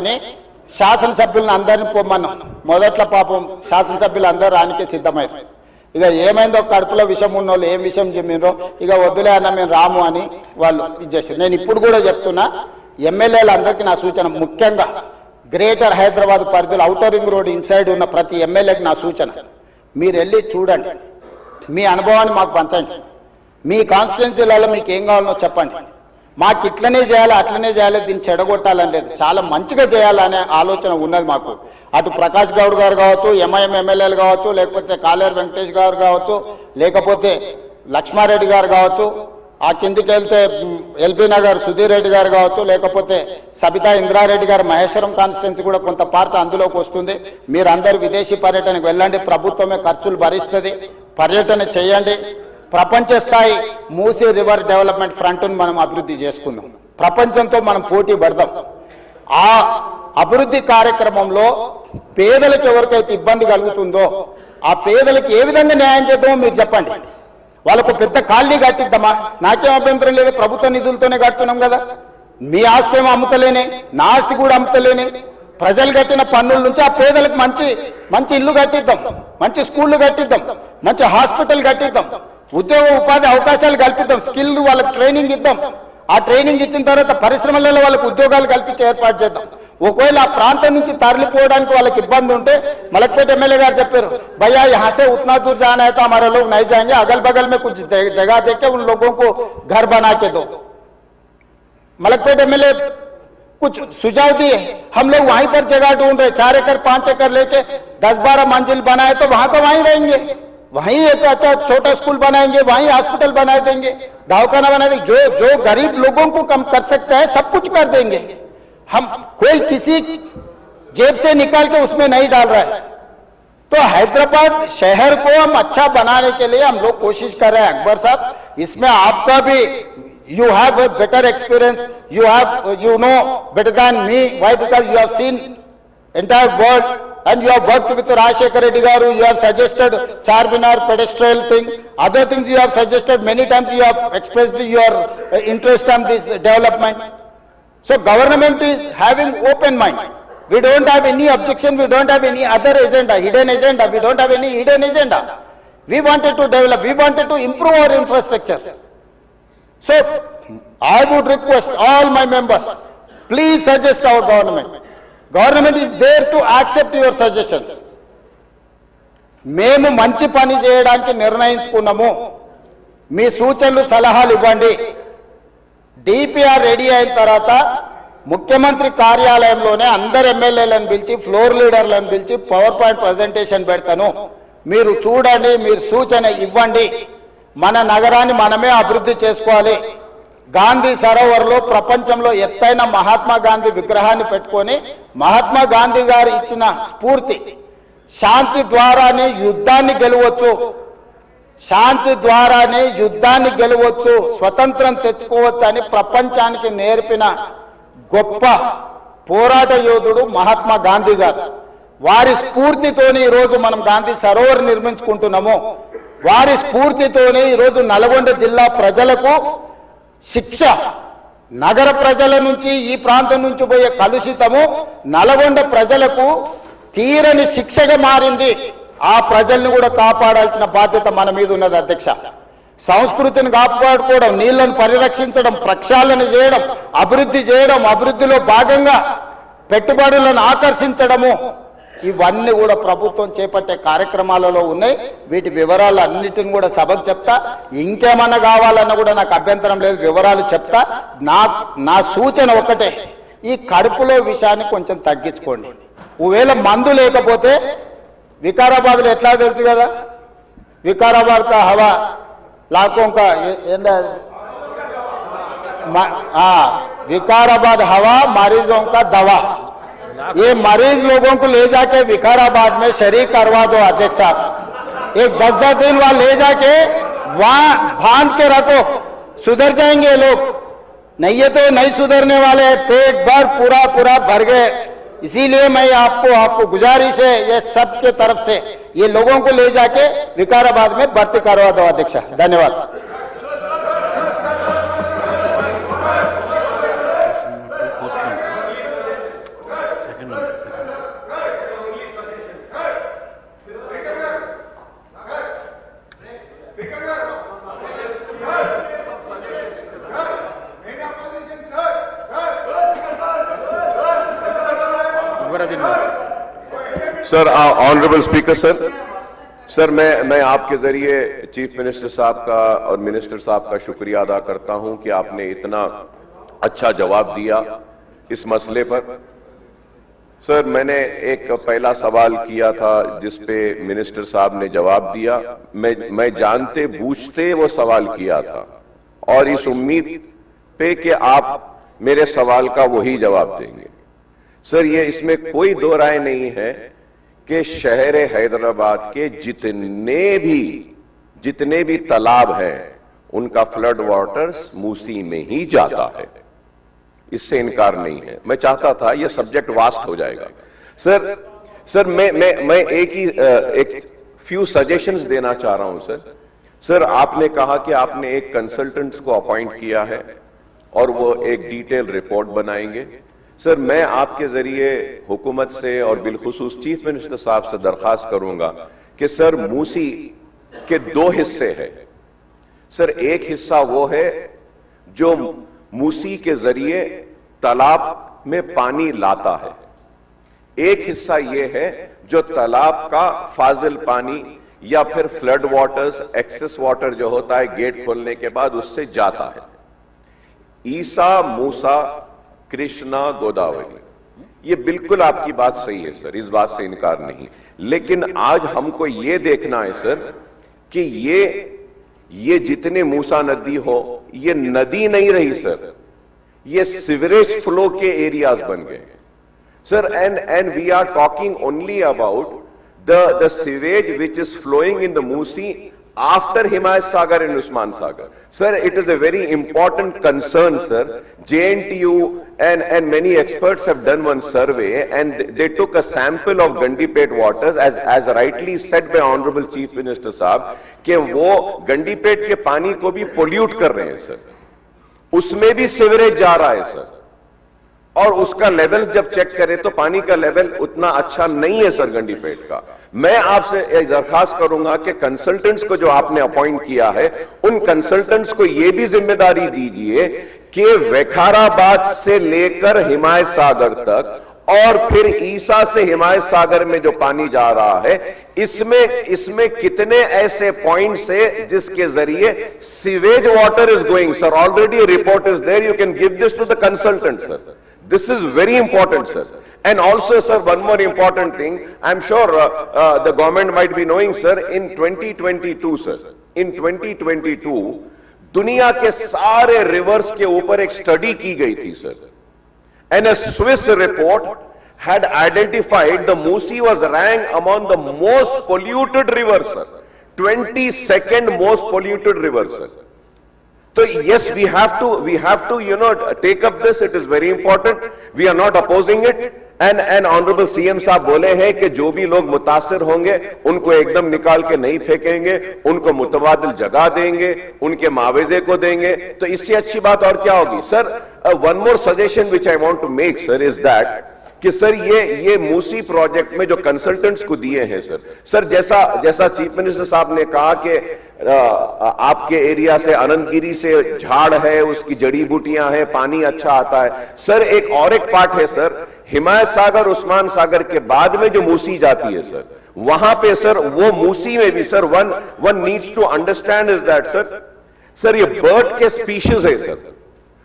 అని శాసనసభ్యులను అందరిని పొమ్మన్నాం. మొదట్లో పాపం శాసనసభ్యులు అందరూ రానికే సిద్ధమయ్యారు. ఇక ఏమైందో కడుపులో విషం ఉన్నోళ్ళు ఏం విషయం చెప్పినరో ఇక వద్దులే అన్న మేము రాము అని వాళ్ళు ఇచ్చేసారు. నేను ఇప్పుడు కూడా చెప్తున్నా, ఎమ్మెల్యేలందరికీ నా సూచన, ముఖ్యంగా గ్రేటర్ హైదరాబాద్ పరిధిలో ఔటర్ రింగ్ రోడ్ ఇన్సైడ్ ఉన్న ప్రతి ఎమ్మెల్యేకి నా సూచన, మీరు వెళ్ళి చూడండి, మీ అనుభవాన్ని మాకు పంచండి, మీ కాన్స్టిట్యున్సీలలో మీకు ఏం కావాలో చెప్పండి. మాకు ఇట్లనే చేయాలి అట్లనే చేయాలి, దీన్ని చెడగొట్టాలని లేదు, చాలా మంచిగా చేయాలనే ఆలోచన ఉన్నది మాకు. అటు ప్రకాష్ గౌడ్ గారు కావచ్చు, ఎంఐఎం ఎమ్మెల్యేలు కావచ్చు, లేకపోతే కాలేరు వెంకటేష్ గారు కావచ్చు, లేకపోతే లక్ష్మారెడ్డి గారు కావచ్చు, ఆ కిందికి వెళ్తే ఎల్బీ నగర్ సుధీర్ రెడ్డి గారు కావచ్చు, లేకపోతే సబితా ఇంద్రారెడ్డి గారు మహేశ్వరం కాన్స్టిట్యున్సీ కూడా కొంత పార్ట్ అందులోకి వస్తుంది. మీరందరూ విదేశీ పర్యటనకు వెళ్ళండి, ప్రభుత్వమే ఖర్చులు భరిస్తుంది, పర్యటన చేయండి. ప్రపంచ స్థాయి మూసీ రివర్ డెవలప్మెంట్ ఫ్రంట్ను మనం అభివృద్ధి చేసుకుందాం, ప్రపంచంతో మనం పోటీ పడదాం. ఆ అభివృద్ధి కార్యక్రమంలో పేదలకు ఎవరికైతే ఇబ్బంది కలుగుతుందో ఆ పేదలకు ఏ విధంగా న్యాయం చేద్దామో మీరు చెప్పండి. వాళ్ళకు పెద్ద కాలనీ కట్టిద్దామా? నాకేం అభ్యంతరం లేదు, ప్రభుత్వ నిధులతోనే కడుతున్నాం కదా. మీ ఆస్తి ఏమో అమ్ముతలేనే, నా ఆస్తి కూడా అమ్ముతలేనే. ప్రజలు కట్టిన పన్నుల నుంచి ఆ పేదలకు మంచి మంచి ఇల్లు కట్టిద్దాం, మంచి స్కూళ్ళు కట్టిద్దాం, మంచి హాస్పిటల్ కట్టిద్దాం, ఉద్యోగ ఉపాధి అవకాశాలు కల్పిద్దాం, స్కిల్ వాళ్ళకి ట్రైనింగ్ ఇద్దాం. ఆ ట్రైనింగ్ ఇచ్చిన తర్వాత పరిశ్రమలలో వాళ్ళకి ఉద్యోగాలు కల్పించి ఏర్పాటు చేద్దాం. ఒకవేళ ఆ ప్రాంతం నుంచి తరలిపోవడానికి వాళ్ళకి ఇబ్బంది ఉంటే, మలక్పేట ఎమ్మెల్యే గారు చెప్పారు, भैया यहाँ से उतना दूर जाना है तो हमारे लोग नहीं जाएंगे, अगल बगल में कुछ जगह देके उन लोगों को घर बना के दो। मलकपेट एमएलए कुछ सुझाव दिए, हम लोग वहीं पर जगह ढूंढ रहे, 4 एकड़ 5 एकड़ लेके 10-12 मंजिल बनाए तो वहां का वहीं रहेंगे, वहीं एक अच्छा छोटा स्कूल बनाएंगे, वहीं हॉस्पिटल बना देंगे, दवाखाना बना देंगे। जो गरीब लोगों को कम कर सकता है सब कुछ कर देंगे। हम कोई किसी जेब से निकाल के उसमें नहीं डाल रहा है। तो हैदराबाद शहर को हम अच्छा बनाने के लिए हम लोग कोशिश कर रहे हैं। अकबर साहब, इसमें आपका भी you have a better experience, you know better than me. Why? Because you have seen entire world and you have worked with Rajshekar Reddy garu, you have suggested Charminar pedestrian thing, other things you have suggested, many times you have expressed your interest on this development. So government is having open mind. We don't have any objection, we don't have any other agenda, hidden agenda, we don't have any hidden agenda. We wanted to develop, we wanted to improve our infrastructure. So I would request all my members, please suggest our government. Government is there to accept your suggestions. మేము మంచి పని చేయడానికి నిర్ణయించుకున్నాము, మీ సూచనలు సలహాలు ఇవ్వండి. DPR ready అయిన తర్వాత ముఖ్యమంత్రి కార్యాలయంలోనే అందరు ఎమ్మెల్యేలను పిలిచి, ఫ్లోర్ లీడర్లను పిలిచి పవర్ పాయింట్ ప్రజెంటేషన్ పెడతాను, మీరు చూడండి, మీరు సూచన ఇవ్వండి. మన నగరాన్ని మనమే అభివృద్ధి చేసుకోవాలి. గాంధీ సరోవర్లో ప్రపంచంలో ఎత్తైన మహాత్మా గాంధీ విగ్రహాన్ని పెట్టుకొని, మహాత్మా గాంధీ గారు ఇచ్చిన స్ఫూర్తి, శాంతి ద్వారానే యుద్ధాన్ని గెలవచ్చు, శాంతి ద్వారానే యుద్ధాన్ని గెలవచ్చు, స్వతంత్రం తెచ్చుకోవచ్చు అని ప్రపంచానికి నేర్పిన గొప్ప పోరాట యోధుడు మహాత్మా గాంధీ గారు. వారి స్ఫూర్తితోనే ఈరోజు మనం గాంధీ సరోవర్ నిర్మించుకుంటున్నాము. వారి స్ఫూర్తితోనే ఈరోజు నల్గొండ జిల్లా ప్రజలకు శిక్ష, నగర ప్రజల నుంచి ఈ ప్రాంతం నుంచి పోయే కలుషితము నల్గొండ ప్రజలకు తీరని శిక్షగా మారింది. ఆ ప్రజల్ని కూడా కాపాడాల్సిన బాధ్యత మన మీద ఉన్నది అధ్యక్ష. సంస్కృతిని కాపాడుకోవడం, నీళ్లను పరిరక్షించడం, ప్రక్షాళన చేయడం, అభివృద్ధి చేయడం, అభివృద్ధిలో భాగంగా పెట్టుబడులను ఆకర్షించడము, ఇవన్నీ కూడా ప్రభుత్వం చేపట్టే కార్యక్రమాలలో ఉన్నాయి. వీటి వివరాలు అన్నిటిని కూడా సభకు చెప్తా. ఇంకేమన్నా కావాలన్నా కూడా నాకు అభ్యంతరం లేదు, వివరాలు చెప్తా. నా సూచన ఒకటే, ఈ కడుపులో విషయాన్ని కొంచెం తగ్గించుకోండి. ఒకవేళ మందు లేకపోతే వికారాబాద్లో ఎట్లా తెలుసు కదా, వికారాబాద్ కా హవా लाखों का विकाराबाद हवा मरीजों का दवा। ये मरीज लोगों को ले जाके विकाराबाद में शरीक करवा दो अध्यक्ष साहब। एक 10-10 दिन वहां ले जाके वहां बांध के रखो, सुधर जाएंगे लोग। नहीं है तो नहीं सुधरने वाले, पेट भर पूरा भर गए। इसीलिए मैं आपको गुजारिश है ये सब के तरफ से, ये लोगों को ले जाके विकाराबाद में भर्ती करवा दो अध्यक्ष। धन्यवाद। सर, ऑनरेबल स्पीकर सर, मैं आपके जरिए चीफ मिनिस्टर साहब का और मिनिस्टर साहब का शुक्रिया अदा करता हूं कि आपने इतना अच्छा जवाब दिया इस मसले पर। सर, मैंने एक पहला सवाल किया था जिस पे मिनिस्टर साहब ने जवाब दिया। मैं जानते बूझते वो सवाल किया था और इस उम्मीद पे कि आप मेरे सवाल का वही जवाब देंगे। सर, ये इसमें कोई दो राय नहीं है कि शहर हैदराबाद के जितने भी तालाब हैं उनका फ्लड वाटर्स मूसी में ही जाता है, इससे इनकार नहीं है। मैं चाहता था ये सब्जेक्ट वास्ट हो जाएगा। सर, मैं एक फ्यू सजेशंस देना चाह रहा हूं। सर, आपने कहा कि आपने एक कंसल्टेंट्स को अपॉइंट किया है और वो एक डिटेल रिपोर्ट बनाएंगे। सर, मैं आपके जरिए हुकूमत से और बिलखुसूस चीफ मिनिस्टर साहब से दरखास्त करूंगा कि सर, मूसी के दो हिस्से हैं। सर, एक हिस्सा वो है जो मूसी के जरिए तालाब में पानी लाता है, एक हिस्सा ये है जो तालाब का फाजिल पानी या फिर फ्लड वाटर्स, एक्सेस वाटर जो होता है गेट खोलने के बाद उससे जाता है। ईसा, मूसा, कृष्णा, गोदावरी, ये बिल्कुल आपकी बात सही है सर, इस बात से इनकार नहीं। लेकिन आज हमको ये देखना है सर कि ये जितने मूसा नदी हो, ये नदी नहीं रही सर, ये सीवरेज फ्लो के एरियाज बन गए sir. And we are talking only about the sewage which is flowing in the Musi after Himayat Sagar and Usman Sagar. Sir, it is a very important concern, sir. JNTU and many experts have done one survey and they took a sample of Gandipet waters as rightly said by Honorable Chief Minister Saab कि वो गंडीपेट के पानी को भी pollute कर रहे हैं sir, उसमें भी सीवरेज जा रहा है सर, और उसका लेवल जब चेक करें तो पानी का लेवल उतना अच्छा नहीं है सर गंडीपेट का। मैं आपसे एक दरखास्त करूंगा कि कंसल्टेंट्स को जो आपने अपॉइंट किया है, उन कंसल्टेंट्स को यह भी जिम्मेदारी दीजिए कि विकाराबाद से लेकर हिमायत सागर तक और फिर ईसा से हिमायत सागर में जो पानी जा रहा है, इसमें कितने ऐसे पॉइंट्स है जिसके जरिए sewage water is going. Sir, already report is there, you can give this to the consultant sir. This is very important, sir. And also, sir, one more important thing. I'm sure the government might be knowing, sir, in 2022, sir, in 2022, दुनिया के सारे reverse के ऊपर एक study की गई थी, sir. And a Swiss report had identified the Musi was ranked among the most polluted rivers, sir. 22nd most polluted rivers, sir. So yes, we have to take up this. It is very important. We are not opposing it. And Honorable CM साहब बोले हैं कि जो भी लोग मुतासिर होंगे उनको एकदम निकाल के नहीं फेंकेंगे, उनको मुतबादिल जगह देंगे, उनके मुआवजे को देंगे, तो इससे अच्छी बात और क्या होगी। Sir, one more suggestion which I want to make sir is that कि सर ये मूसी प्रोजेक्ट में जो कंसल्टेंट्स को दिए हैं सर, जैसा चीफ मिनिस्टर साहब ने कहा कि आपके एरिया से अनंतगिरी से झाड़ है, उसकी जड़ी बूटियां हैं, पानी अच्छा आता है। सर, एक पार्ट है सर, हिमायत सागर, उस्मान सागर के बाद में जो मूसी जाती है सर, वहां पे सर, वो मूसी में भी sir one needs to understand is that sir, ये बर्ड के स्पीशीज है सर,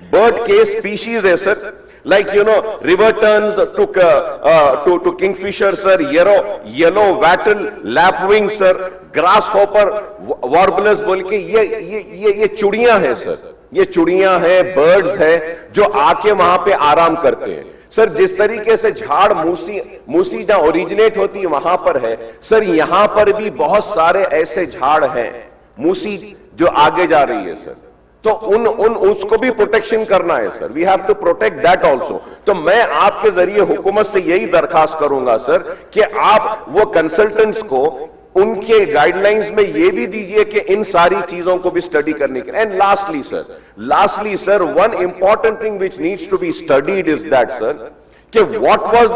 बर्ड के स्पीशीज है sir, like river terns to kingfisher sir, yellow wattle lapwing sir, grasshopper, warblers बोल के ये चिड़ियां हैं सर, ये चिड़ियां हैं, बर्ड्स हैं जो आके वहां पे आराम करते हैं सर। जिस तरीके से झाड़ मूसी जहां ओरिजिनेट होती है वहां पर है सर, यहां पर भी बहुत सारे ऐसे झाड़ हैं मूसी जो आगे जा रही है सर, तो उसको भी प्रोटेक्शन करना है sir. We have to protect that also. तो मैं आपके जरिए हुकूमत से यही दरखास्त करूंगा सर कि आप वो कंसल्टेंट्स को उनके गाइडलाइंस में ये भी दीजिए कि इन सारी चीजों को भी स्टडी करने के। And lastly sir one important thing which needs to be studied is that sir कि व्हाट वाज द